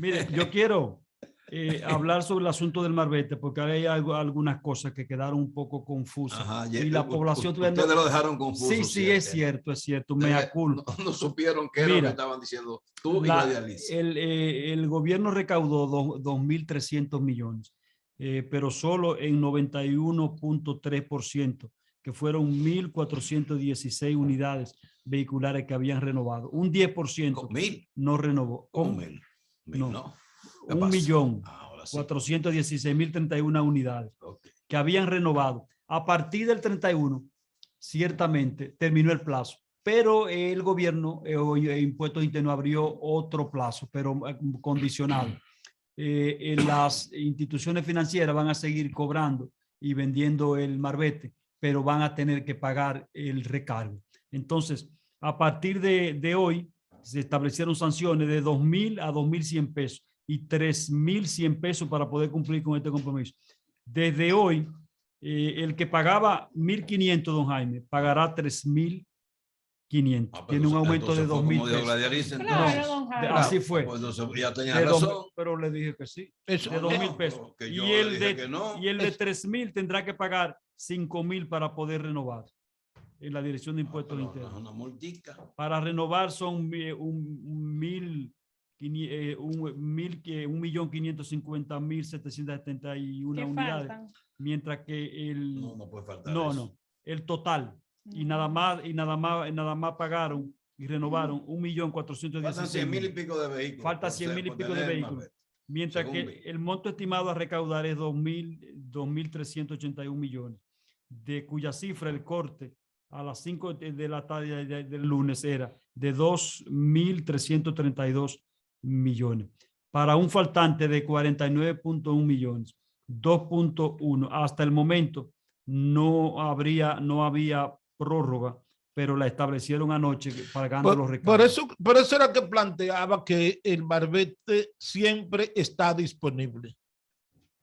Mire, yo quiero hablar sobre el asunto del marbete, porque hay algunas cosas que quedaron un poco confusas. Ajá, y la población... Ustedes lo dejaron confuso. Sí, sí, es cierto, mea culpa. No supieron qué era lo que estaban diciendo tú y Radializa. El gobierno recaudó 2.300 millones, pero solo en 91.3%, que fueron 1.416 unidades vehiculares que habían renovado. Un 10% no renovó. ¿Cómo mil? No. 1.416.031 unidades que habían renovado. A partir del 31, ciertamente terminó el plazo, pero el gobierno Impuestos Internos abrió otro plazo, pero condicionado. Las instituciones financieras van a seguir cobrando y vendiendo el marbete, pero van a tener que pagar el recargo. Entonces, a partir de hoy, se establecieron sanciones de 2.000 a 2.100 pesos y 3.100 pesos para poder cumplir con este compromiso. Desde hoy, el que pagaba 1.500, don Jaime, pagará 3.500. Tiene un aumento de 2.000 pesos. Claro, don Jaime. Así fue. Pues ya tenía razón. Pero le dije que sí. Eso, de 2.000 pesos. Y el de 3.000 tendrá que pagar 5.000 para poder renovar en la Dirección de Impuestos Internos. Una multica. Para renovar son 1.550.771 unidades. Faltan. Mientras que no puede faltar el total. Y nada más pagaron y renovaron 1.416.000. Faltan 100.000 y pico de vehículos. Falta 100.000 y pico de vehículos. Mientras que el monto estimado a recaudar es 2.381 millones, de cuya cifra el corte a las 5 de la tarde del lunes era de 2.332 millones, para un faltante de 49.1 millones, 2.1. Hasta el momento no había prórroga, pero la establecieron anoche pagando los recargos. Por eso era que planteaba que el marbete siempre está disponible.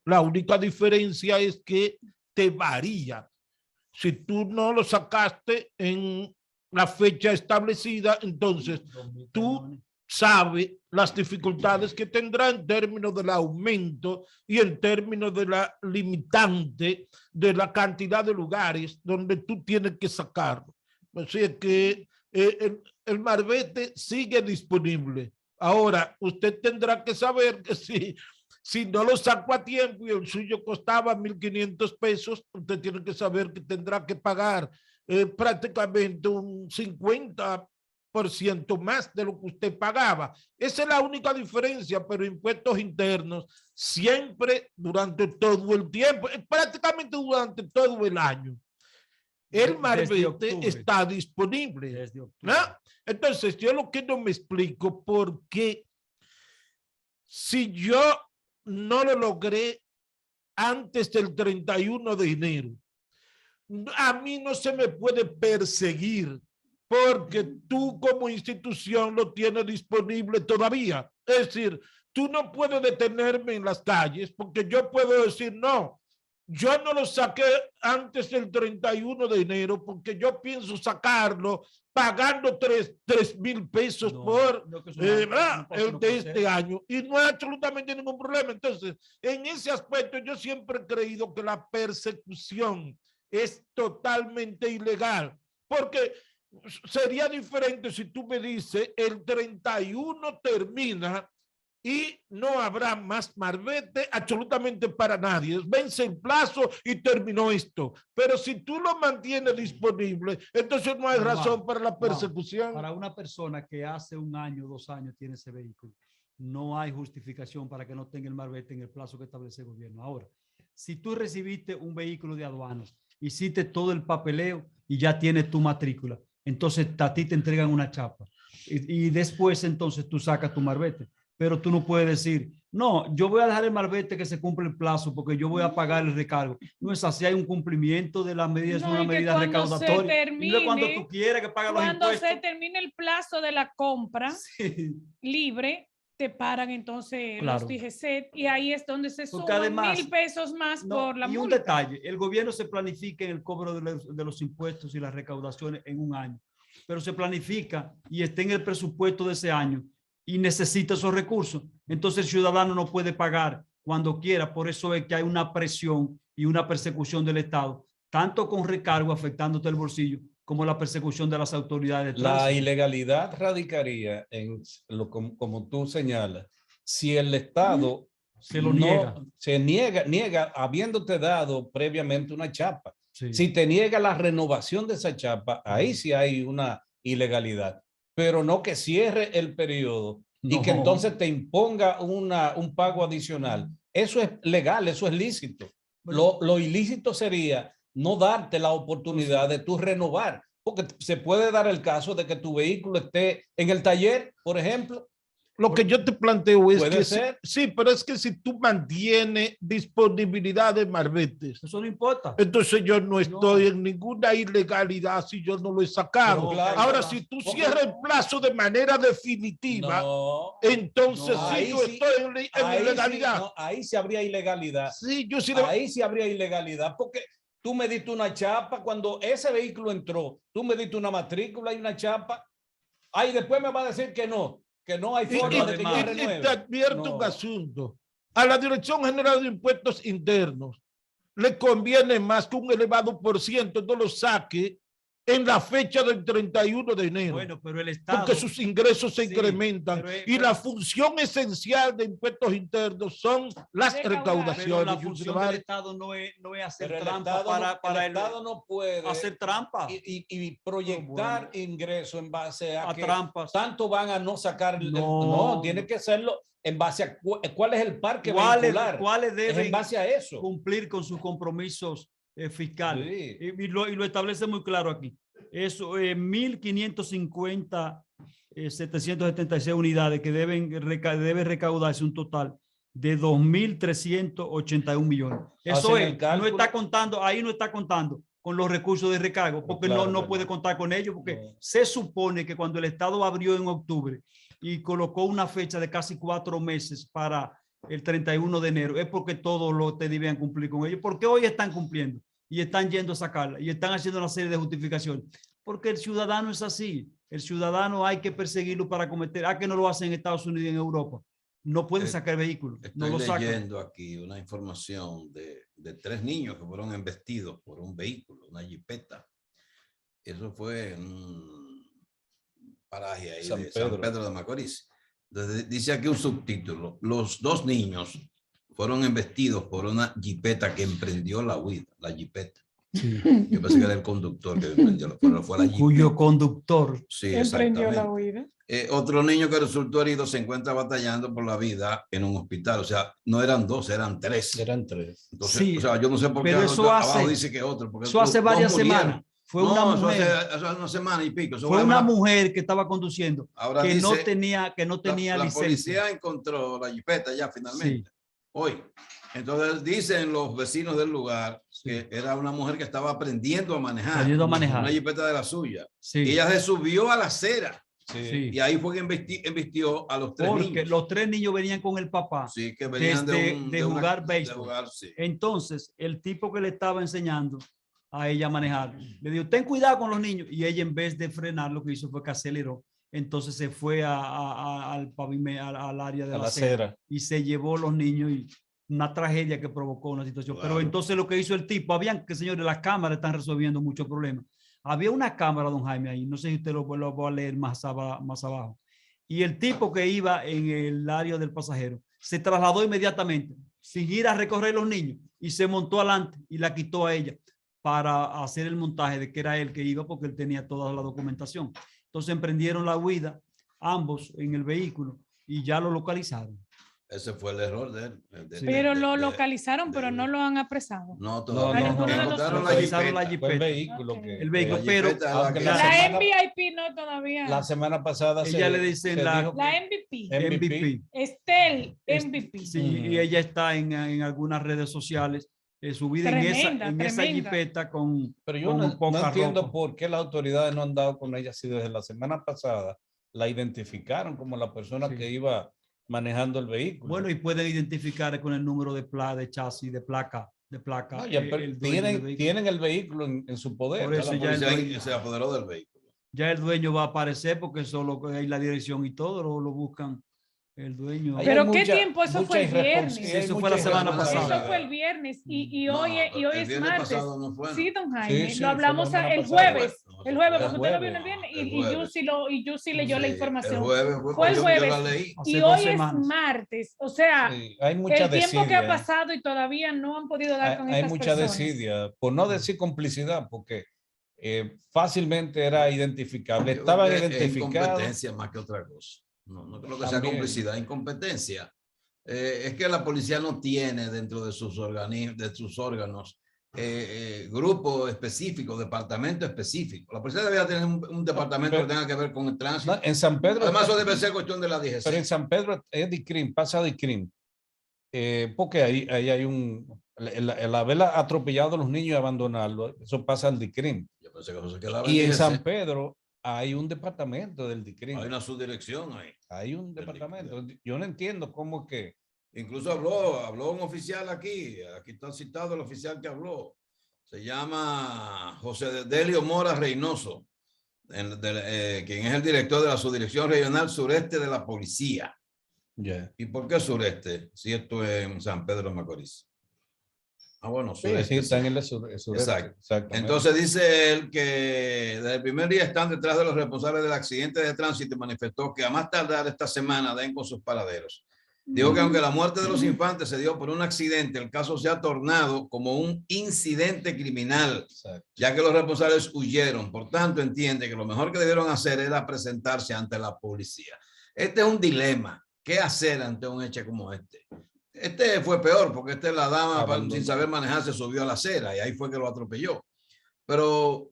La única diferencia es que te varía. Si tú no lo sacaste en la fecha establecida, entonces tú sabes las dificultades que tendrá en términos del aumento y en términos de la limitante de la cantidad de lugares donde tú tienes que sacarlo. Así es que el marbete sigue disponible. Ahora, usted tendrá que saber que si no lo sacó a tiempo y el suyo costaba 1.500 pesos, usted tiene que saber que tendrá que pagar prácticamente un 50% más de lo que usted pagaba. Esa es la única diferencia, pero impuestos internos siempre durante todo el tiempo, prácticamente durante todo el año. El marbete está disponible. ¿No? Entonces, yo lo que no me explico por qué si yo no lo logré antes del 31 de enero, a mí no se me puede perseguir porque tú como institución lo tienes disponible todavía. Es decir, tú no puedes detenerme en las calles porque yo puedo decir no. Yo no lo saqué antes del 31 de enero porque yo pienso sacarlo pagando 3.000 pesos por el de este año y no hay absolutamente ningún problema. Entonces, en ese aspecto yo siempre he creído que la persecución es totalmente ilegal porque sería diferente si tú me dices el 31 termina y no habrá más marbete absolutamente para nadie. Vence el plazo y terminó esto. Pero si tú lo mantienes disponible, entonces no hay razón para la persecución. Para una persona que hace 1 año, 2 años tiene ese vehículo, no hay justificación para que no tenga el marbete en el plazo que establece el gobierno. Ahora, si tú recibiste un vehículo de aduanas, hiciste todo el papeleo y ya tienes tu matrícula, entonces a ti te entregan una chapa y después entonces tú sacas tu marbete. Pero tú no puedes decir, no, yo voy a dejar el marbete que se cumple el plazo porque yo voy a pagar el recargo. No es así, hay un cumplimiento de las medidas, una medida recaudatoria. Y cuando tú quieras que pague los impuestos. Cuando se termine el plazo de la compra libre, te paran entonces los DGCET y ahí es donde se suman además, 1.000 pesos más por la multa. Y un detalle, el gobierno se planifica en el cobro de los impuestos y las recaudaciones en 1 año, pero se planifica y está en el presupuesto de ese año y necesita esos recursos. Entonces el ciudadano no puede pagar cuando quiera. Por eso es que hay una presión y una persecución del Estado, tanto con recargo afectándote el bolsillo, como la persecución de las autoridades de tránsito. La ilegalidad radicaría en, como tú señalas, si el Estado se niega habiéndote dado previamente una chapa. Sí. Si te niega la renovación de esa chapa, ahí sí hay una ilegalidad, pero no que cierre el periodo y que entonces te imponga un pago adicional. Eso es legal, eso es lícito. Bueno, lo ilícito sería no darte la oportunidad de tú renovar, porque se puede dar el caso de que tu vehículo esté en el taller, por ejemplo. Lo que yo te planteo es que sí, pero es que si tú mantienes disponibilidad de marbetes, eso no importa. Entonces yo no estoy en ninguna ilegalidad si yo no lo he sacado. Claro, ahora, si tú cierras el plazo de manera definitiva, entonces sí yo estoy en ilegalidad. Sí, ahí sí habría ilegalidad. Sí, yo sí ahí sí habría ilegalidad, porque tú me diste una chapa cuando ese vehículo entró, tú me diste una matrícula y una chapa. Ahí después me va a decir que no hay forma de que yo renueve. Te advierto un asunto. A la Dirección General de Impuestos Internos le conviene más que un elevado % no lo saque en la fecha del 31 de enero. Bueno, pero el Estado... Porque sus ingresos se incrementan. Y la función esencial de impuestos internos son las recaudaciones. Pero la función del Estado no es hacer trampa para el Estado no puede hacer trampa y proyectar ingresos en base a que trampas. Tanto van a no sacar. No, tiene que hacerlo en base a cuál es el parque vehicular. ¿Cuáles deben en base a eso cumplir con sus compromisos fiscales? Sí. Y lo establece muy claro aquí. Eso, 1.550, 776 unidades que debe recaudarse un total de 2.381 millones. Eso es, no está contando, ahí no está contando con los recursos de recargo, porque no puede contar con ellos, porque se supone que cuando el Estado abrió en octubre y colocó una fecha de casi 4 meses para el 31 de enero, es porque todos te debían cumplir con ellos, porque hoy están cumpliendo y están yendo a sacarla y están haciendo una serie de justificaciones, porque el ciudadano es así. El ciudadano hay que perseguirlo para cometer, que no lo hacen en Estados Unidos y en Europa. No pueden sacar vehículos. Estoy leyendo aquí una información de 3 niños que fueron embestidos por un vehículo, una jipeta. Eso fue en un paraje ahí de San Pedro de Macorís. Entonces, dice aquí un subtítulo: los 2 niños fueron embestidos por una jipeta que emprendió la huida, la jipeta. Sí. Yo pensé que era el conductor que emprendió, pero fue la jipeta. Cuyo conductor emprendió la huida. Otro niño que resultó herido se encuentra batallando por la vida en un hospital. O sea, no eran 2, eran 3. Eran 3. Entonces, sí, o sea, yo no sé por qué abajo dice que otro. Porque eso hace varias semanas. Fue una mujer. Eso hace una semana y pico. Fue una mujer que estaba conduciendo, ahora que no tenía licencia. La policía encontró la jipeta ya finalmente. Sí. Hoy. Entonces dicen los vecinos del lugar que era una mujer que estaba aprendiendo a manejar. Una jipeta de la suya. Sí. Y ella se subió a la acera. Sí. Y ahí fue que embistió a los 3 niños. Porque los 3 niños venían con el papá. Sí, que venían de jugar béisbol. Sí. Entonces, el tipo que le estaba enseñando a ella a manejar, le dijo, ten cuidado con los niños. Y ella, en vez de frenar, lo que hizo fue que aceleró. Entonces se fue al pavimento, al área de la acera y se llevó los niños, y una tragedia que provocó una situación. Claro. Pero entonces lo que hizo el tipo, señores, las cámaras están resolviendo muchos problemas. Había una cámara, don Jaime, ahí, no sé si usted lo va a leer más abajo. Y el tipo que iba en el área del pasajero se trasladó inmediatamente, sin ir a recorrer los niños, y se montó adelante y la quitó a ella para hacer el montaje de que era él que iba, porque él tenía toda la documentación. Entonces emprendieron la huida, ambos en el vehículo, y ya lo localizaron. Ese fue el error de él. Pero lo localizaron, pero no lo han apresado. No, todavía no. Localizaron la jipeta. El vehículo. Okay. El vehículo, pero la MVP no todavía. La semana pasada ella le dice la MVP. Estel MVP. Sí, y ella está en algunas redes sociales subida en esa jipeta con. Pero yo no entiendo por qué las autoridades no han dado con ella si desde la semana pasada la identificaron como la persona que iba manejando el vehículo. Bueno, y pueden identificar con el número de chasis, de placa. No, tienen el vehículo en su poder. Por eso ya se apoderó del vehículo. Ya el dueño va a aparecer porque solo hay la dirección y todo, lo buscan el dueño. ¿Pero qué tiempo? Eso fue el viernes. Eso fue la semana pasada. Eso fue el viernes y hoy es martes. No fue, sí, don Jaime. Sí, lo hablamos el jueves. El jueves, porque usted lo vio el viernes y Yusi leyó la información. Fue el jueves. Y hoy es martes. O sea, hay mucha el tiempo que ha pasado y todavía no han podido dar con estas personas. Hay mucha desidia, por no decir complicidad, porque fácilmente era identificable. Estaban identificados. Incompetencia más que otra cosa. No creo que sea complicidad, incompetencia. Es que la policía no tiene dentro de sus órganos grupo específico, departamento específico. La policía debería tener un departamento que tenga que ver con el tránsito. En San Pedro. Además, eso debe ser cuestión de la DGC. Pero en San Pedro es DICRIM, pasa DICRIM. Porque ahí hay el haber atropellado a los niños y abandonarlos, eso pasa al DICRIM. Yo pensé que eso se quedaba y en San Pedro hay un departamento del DICRIM. Hay una subdirección ahí. Hay un departamento. Yo no entiendo cómo que... Incluso habló un oficial aquí está citado el oficial que habló. Se llama José Delio Mora Reynoso, quien es el director de la Subdirección Regional Sureste de la Policía. Yeah. ¿Y por qué sureste? Si esto es en San Pedro de Macorís. Bueno, sureste. Sí, está en el sureste. Exacto. Entonces dice él que desde el primer día están detrás de los responsables del accidente de tránsito y manifestó que a más tardar esta semana den con sus paraderos. Dijo que aunque la muerte de los infantes se dio por un accidente, el caso se ha tornado como un incidente criminal, ya que los responsables huyeron. Por tanto, entiende que lo mejor que debieron hacer era presentarse ante la policía. Este es un dilema. ¿Qué hacer ante un hecho como este? Este fue peor porque la dama sin saber manejar se subió a la acera y ahí fue que lo atropelló. Pero,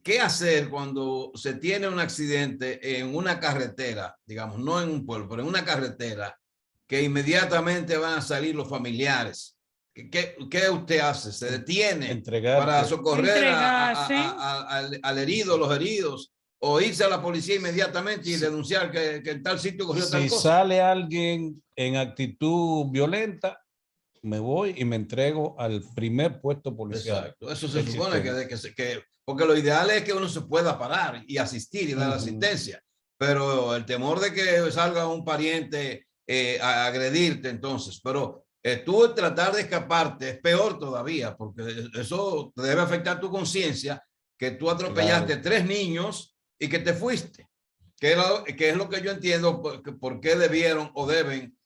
¿qué hacer cuando se tiene un accidente en una carretera, digamos, no en un pueblo, pero en una carretera, que inmediatamente van a salir los familiares? ¿Qué usted hace? ¿Se detiene para socorrer al herido, los heridos? ¿O irse a la policía inmediatamente y denunciar que en tal sitio cogió tal cosa? Si sale alguien en actitud violenta, me voy y me entrego al primer puesto policial. Exacto. Eso se supone que porque lo ideal es que uno se pueda parar y asistir y dar asistencia. Pero el temor de que salga un pariente a agredirte entonces, pero tú tratar de escaparte es peor todavía, porque eso debe afectar tu conciencia, que tú atropellaste 3 niños y que te fuiste, que es lo que yo entiendo por qué debieron o deben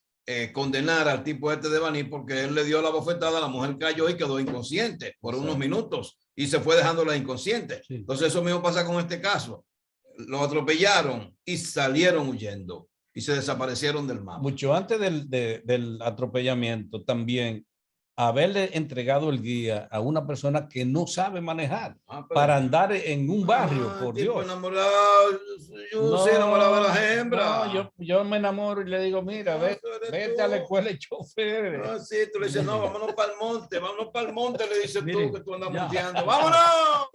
condenar al tipo de Baní, porque él le dio la bofetada, la mujer cayó y quedó inconsciente por unos minutos y se fue dejándola inconsciente. Sí. Entonces eso mismo pasa con este caso. Lo atropellaron y salieron huyendo y se desaparecieron del mapa. Mucho antes del atropellamiento también, haberle entregado el guía a una persona que no sabe manejar para andar en un barrio, por Dios. Enamorado, yo soy enamorado de las hembras. No, yo me enamoro y le digo, mira, vete a la escuela de chofer. Sí, tú le dices, no, vámonos para el monte, le dices tú que tú andas monteando. ¡Vámonos!